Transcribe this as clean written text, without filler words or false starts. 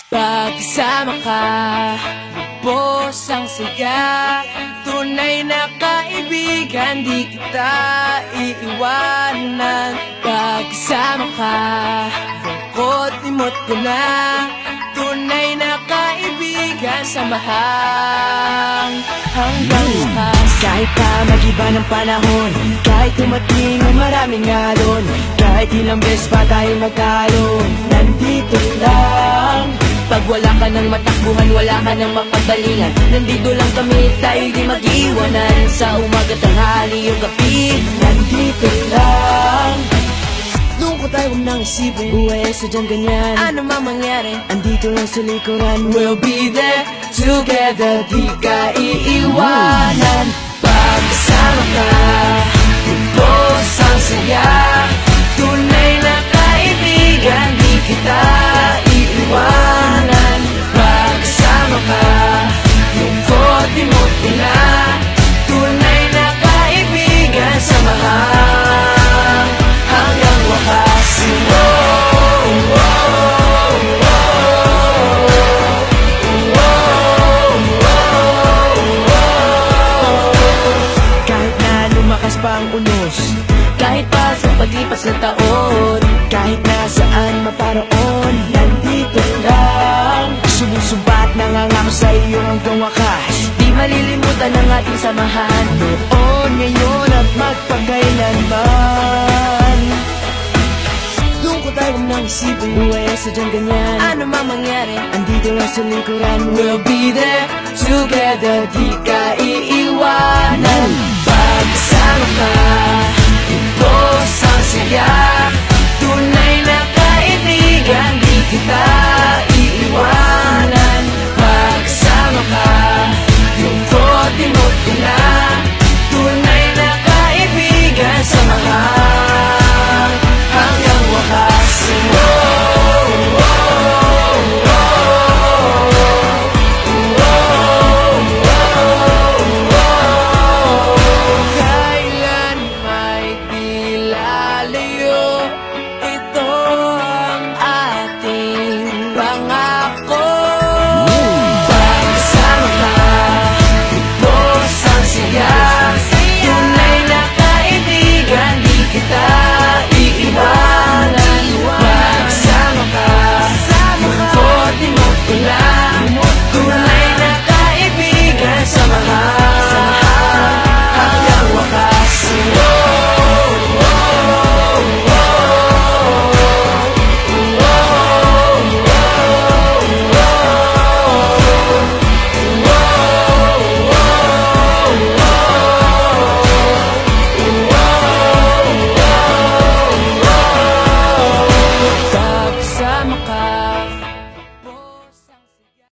Pagkasama ka, lubos ang saya. Tunay na kaibigan, di kita iiwanan. Pagkasama ka, lungkot limot ko na. Tunay na kaibigan, samahang hanggang wakas. Kahit pa mag-iba ng panahon, kahit dumating ang maraming alon, kahit ilang beses pa tayo magtalo, nandito lang. Pag wala ka ng matakbuhan, wala ka ng mapagalingan, nandito lang kami, tayo di mag-iwanan. Sa umaga, tanghali, o gabi, Nandito lang. Lungkot tayo huwag nang isipin, buhay sadyang ganyan. ano man mangyari, Andito lang sa likuran, we'll be there together, di ka iiwanan. Pagkasama ka, lubos ang saya. Tunay na kaibigan, di kita iiwanan. Pagkasama ka, lungkot limot ko na. Tunay na kaibigan, samahang hanggang wakas. kahit na lumakas pa ang unos, Kahit pa sa paglipas ng taon, kahit nasaan maparoon, nandito lang. Sumusumbat, nangangako sa iyo hanggang wakas. di malilimutan ang ating samahan. Noon, ngayon at magpagkailanman. Lungkot tayo huwag nang isipin, buhay sadyang ganyan. Ano man mangyari, Andito lang sa likuran, we'll be there together, di ka iiwanan. Pagkasama ka, lubos ang saya. Tunay na kaibigan, di kita iiwanan. Pagkasama ka, lungkot limot ko na. Tunay na kaibigan, samahang hanggang wakas. Kailan may di lalayo, ito ang ating pangarap.